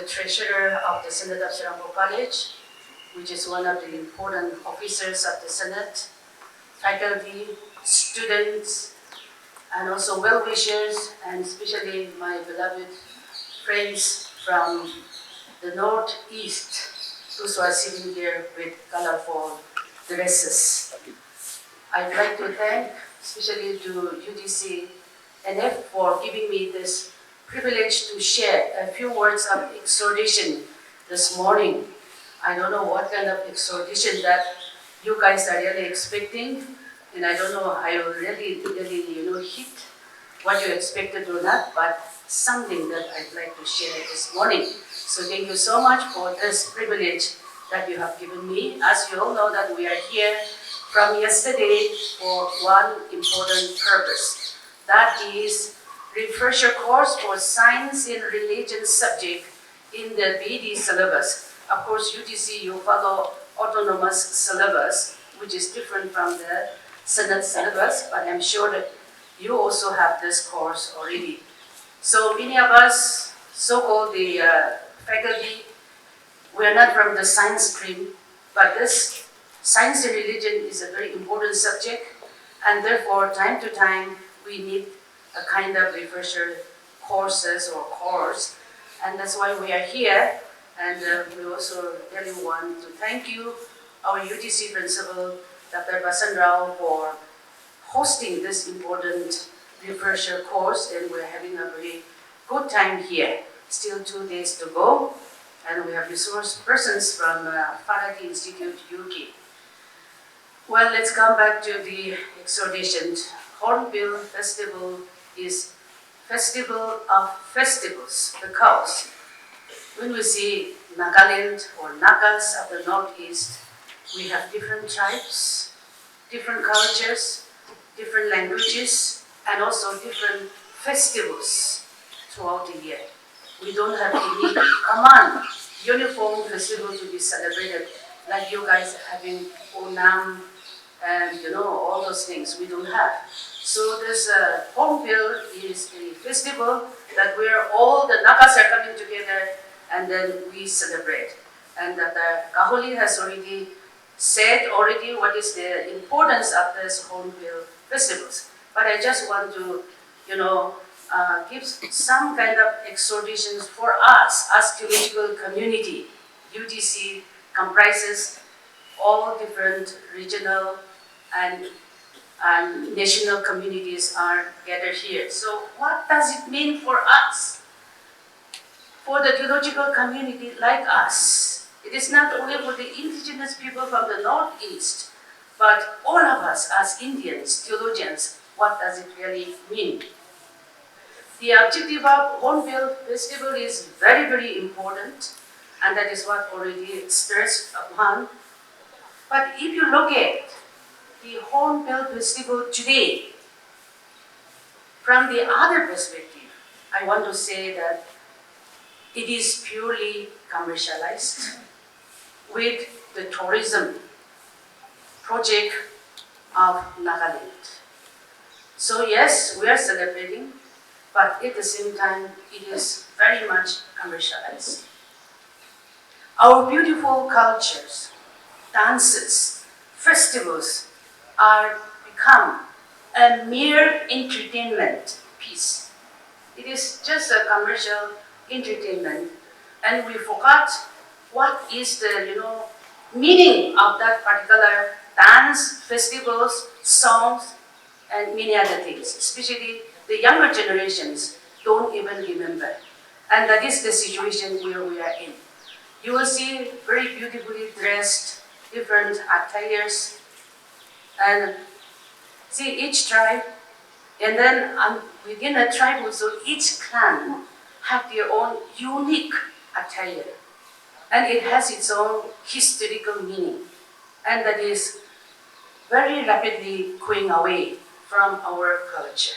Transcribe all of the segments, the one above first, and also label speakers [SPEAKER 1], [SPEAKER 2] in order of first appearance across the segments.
[SPEAKER 1] treasurer of the Senate of Arunachal College, which is one of the important officers of the Senate, faculty, students, and also well-wishers, and especially my beloved friends from the Northeast, those who are sitting here with colorful dresses. I'd like to thank especially to UTC NF for giving me this privilege to share a few words of exhortation this morning. I don't know what kind of exhortation that you guys are really expecting, and I don't know I will really hit what you expected or not, but something that I'd like to share this morning. So thank you so much for this privilege that you have given me. As you all know that we are here from yesterday for one important purpose. That is refresher course for science and religion subject in the BD syllabus. Of course, UTC, you follow autonomous syllabus, which is different from the Senate syllabus, but I'm sure that you also have this course already. So many of us, so-called the faculty, we are not from the science stream, but this science and religion is a very important subject, and therefore, time to time, we need a kind of refresher courses or course, and that's why we are here. And we also really want to thank you, our UTC principal, Dr. Basan Rao, for hosting this important refresher course, and we're having a very good time here. Still 2 days to go, and we have resource persons from Faraday Institute, UK. Well, let's come back to the exhortation. Hornbill Festival is festival of festivals because when we see Nagaland or Nagas of the Northeast, we have different tribes, different cultures, different languages, and also different festivals throughout the year. We don't have any common, uniform festival to be celebrated like you guys having Onam and all those things. We don't have. So this Hornbill is a festival that where all the Nagas are coming together and then we celebrate. And that Kaholi has already said what is the importance of this Hornbill festivals. But I just want to, give some kind of exhortations for us as theological community. UTC comprises all different regional and national communities are gathered here. So what does it mean for us? For the theological community like us, it is not only for the indigenous people from the Northeast, but all of us as Indians, theologians, what does it really mean? The objective of Hornbill Festival is very, very important, and that is what already stressed upon. But if you look at the Hornbill Festival today, from the other perspective, I want to say that it is purely commercialized with the tourism project of Nagaland. So yes, we are celebrating, but at the same time, it is very much commercialized. Our beautiful cultures, dances, festivals are become a mere entertainment piece. It is just a commercial entertainment, and we forgot what is the meaning of that particular dance, festivals, songs, and many other things. Especially the younger generations don't even remember, and that is the situation where we are in. You will see very beautifully dressed different attires, and see each tribe, and then within a tribe also each clan have their own unique attire, and it has its own historical meaning, and that is very rapidly going away from our culture.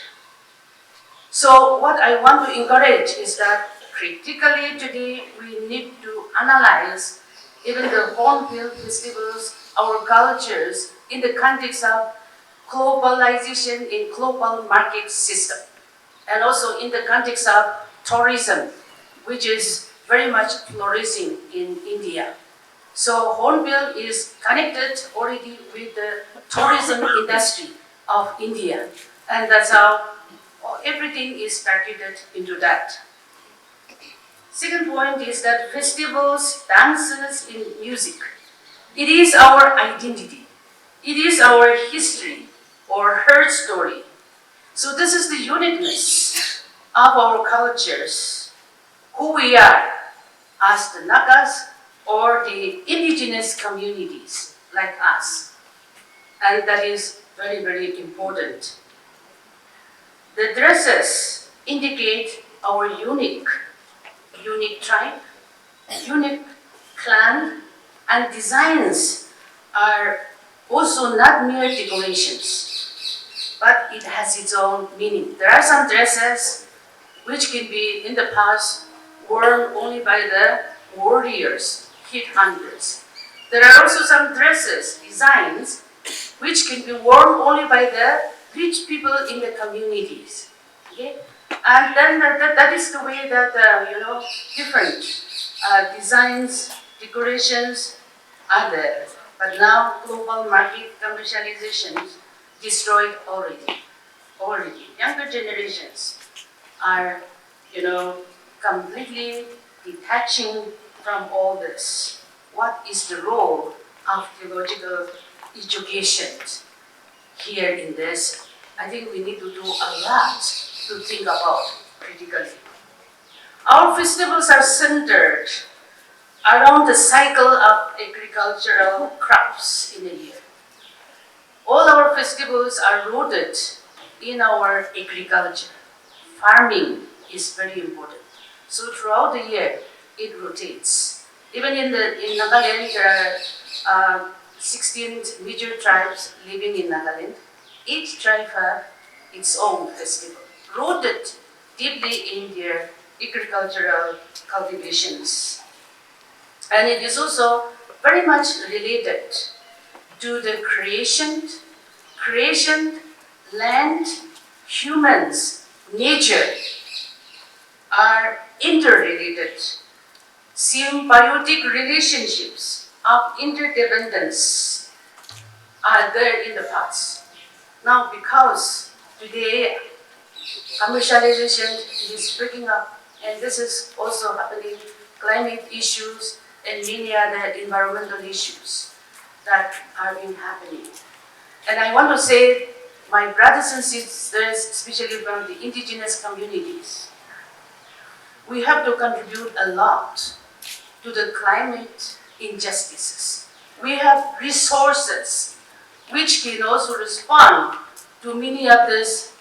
[SPEAKER 1] So what I want to encourage is that critically today we need to analyze even the Hornbill festivals, our cultures, in the context of globalization in global market system, and also in the context of tourism, which is very much flourishing in India. So Hornbill is connected already with the tourism industry of India, and that's how everything is packaged into that. Second point is that festivals, dances, in music, it is our identity. It is our history or her story. So this is the uniqueness of our cultures, who we are as the Nagas or the indigenous communities like us. And that is very, very important. The dresses indicate our unique tribe, unique clan, and designs are also not mere decorations, but it has its own meaning. There are some dresses which can be in the past worn only by the warriors, hit hunters. There are also some dresses, designs, which can be worn only by the rich people in the communities. Okay? And then that is the way that, different designs, decorations are there. But now global market commercialization destroyed already. Younger generations are, completely detaching from all this. What is the role of theological education here in this? I think we need to do a lot to think about critically. Our festivals are centered around the cycle of agricultural crops in a year. All our festivals are rooted in our agriculture. Farming is very important. So throughout the year, it rotates. Even in Nagaland, there are 16 major tribes living in Nagaland. Each tribe has its own festival, rooted deeply in their agricultural cultivations. And it is also very much related to the creation, land, humans, nature are interrelated. Symbiotic relationships of interdependence are there in the past. Now, because today commercialization is breaking up, and this is also happening, climate issues and many other environmental issues that are been happening. And I want to say, my brothers and sisters, especially from the indigenous communities, we have to contribute a lot to the climate injustices. We have resources which can also respond to many of these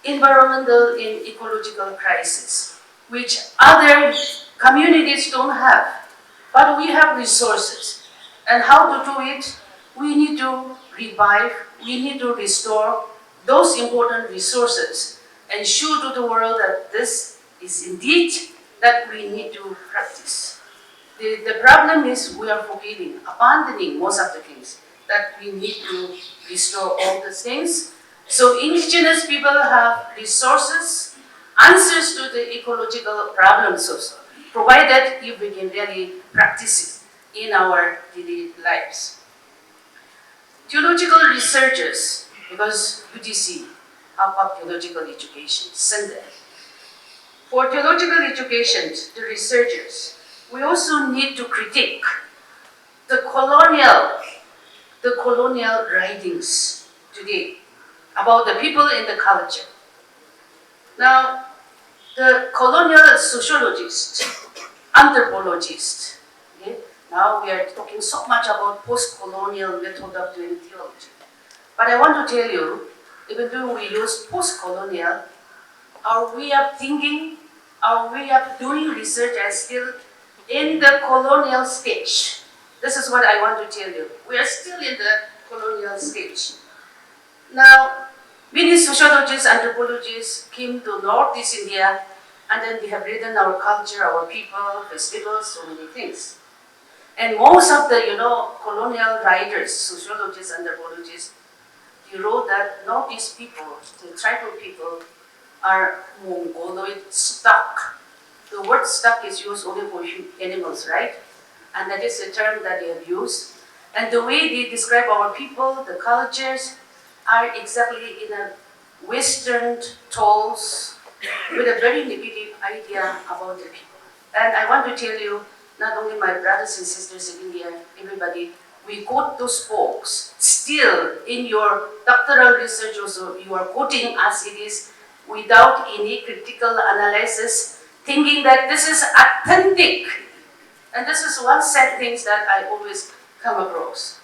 [SPEAKER 1] environmental and ecological crises, which other communities don't have. But we have resources. And how to do it? We need to revive, we need to restore those important resources and show to the world that this is indeed that we need to practice. The problem is we are forgetting, abandoning most of the things, that we need to restore all the things. So indigenous people have resources, answers to the ecological problems also, provided if we can really practice it in our daily lives. Theological researchers, because UTC, Up Theological Education Center. For theological education, the researchers, we also need to critique the colonial writings today about the people in the culture. Now, the colonial sociologist, anthropologist, okay? Now we are talking so much about post-colonial method of doing theology. But I want to tell you, even though we use post-colonial, our way of thinking, our way of doing research is still in the colonial stage. This is what I want to tell you. We are still in the colonial stage. Now, many sociologists, anthropologists came to Northeast India, and then they have written our culture, our people, festivals, so many things. And most of the, colonial writers, sociologists, anthropologists, they wrote that Northeast people, the tribal people, are Mongoloid stock. the word stuck is used only for animals, right? And that is the term that they have used. And the way they describe our people, the cultures, are exactly in a Western tones with a very negative idea about the people. And I want to tell you, not only my brothers and sisters in India, everybody, we quote those books. Still, in your doctoral research also, you are quoting as it is without any critical analysis, thinking that this is authentic. And this is one sad thing that I always come across.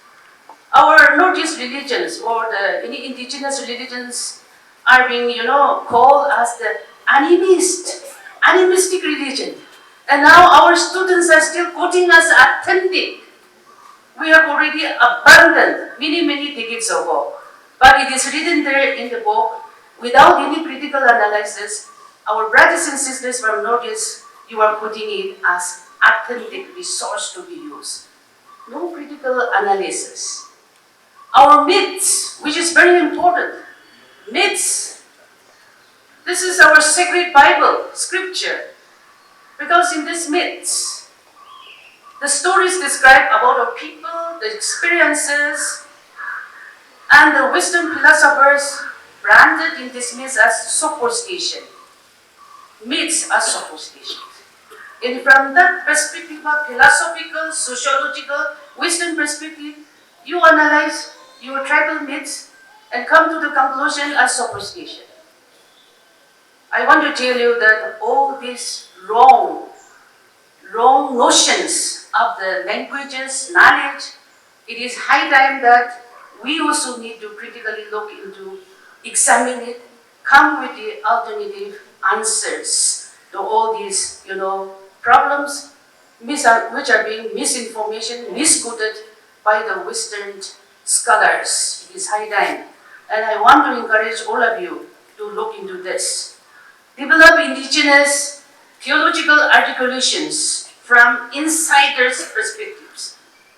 [SPEAKER 1] Our Northeast religions or any indigenous religions are being, called as the animistic religion. And now our students are still quoting us authentic. We have already abandoned many decades ago. But it is written there in the book, without any critical analysis, our brothers and sisters from Northeast, you are putting it as authentic resource to be used. No critical analysis. Our myths, which is very important. Myths. This is our sacred Bible, scripture. Because in these myths, the stories describe about our people, the experiences, and the wisdom philosophers branded in this myths as superstition. Myths are superstition. And from that perspective of philosophical, sociological, wisdom perspective, you analyze your tribal myths and come to the conclusion as superstition. I want to tell you that all these wrong notions of the languages, knowledge, it is high time that we also need to critically look into, examine it, come with the alternative answers to all these, problems which are being misinformation, misquoted by the Western scholars. It is high time. And I want to encourage all of you to look into this. Develop indigenous theological articulations from insiders' perspectives.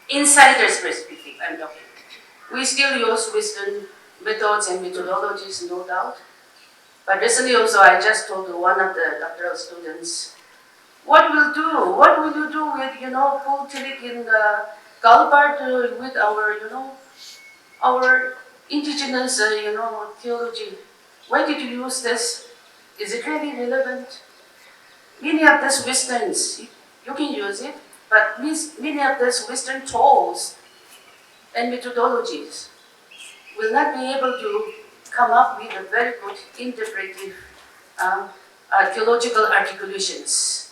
[SPEAKER 1] Insiders' perspective, I'm talking. We still use Western methods and methodologies, no doubt. But recently also, I just told one of the doctoral students, what will you do with, full tilt in the Galbart with our, our indigenous, theology? Why did you use this? Is it really relevant? Many of these Westerns, you can use it, but many of these Western tools and methodologies will not be able to come up with a very good interpretive theological articulations.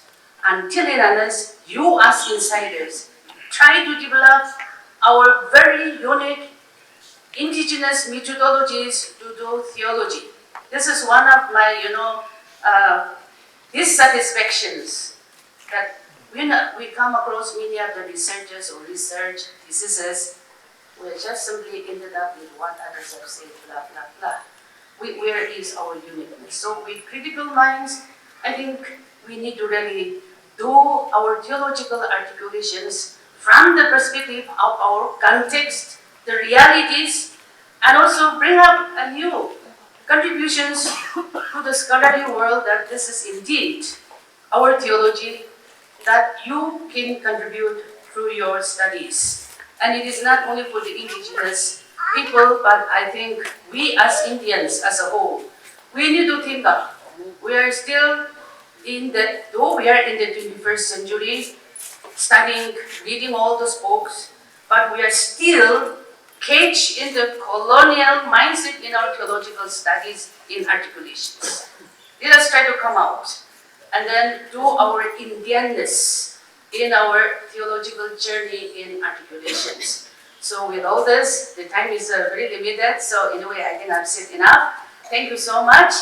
[SPEAKER 1] Until and unless you as insiders try to develop our very unique indigenous methodologies to do theology. This is one of my, dissatisfactions that we come across many of the researchers or research theses. We just simply ended up with what others have said, blah, blah, blah. Where is our uniqueness? So with critical minds, I think we need to really do our theological articulations from the perspective of our context, the realities, and also bring up a new contributions to the scholarly world that this is indeed our theology that you can contribute through your studies. And it is not only for the indigenous people, but I think we as Indians as a whole, we need to think up. We are still though we are in the 21st century, studying, reading all those books, but we are still caged in the colonial mindset in our theological studies in articulations. Let us try to come out and then do our Indianness in our theological journey in articulations. So with all this, the time is very limited, so in a way I think I've said enough. Thank you so much.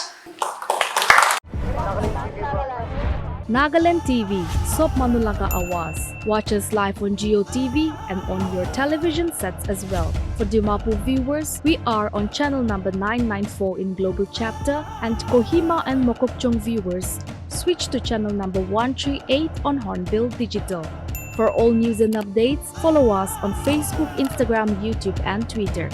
[SPEAKER 2] Nagaland TV, Sop Manulaga Awas. Watch us live on Geo TV and on your television sets as well. For Dimapur viewers, we are on channel number 994 in Global Chapter, and Kohima and Mokokchung viewers, switch to channel number 138 on Hornbill Digital. For all news and updates, follow us on Facebook, Instagram, YouTube, and Twitter.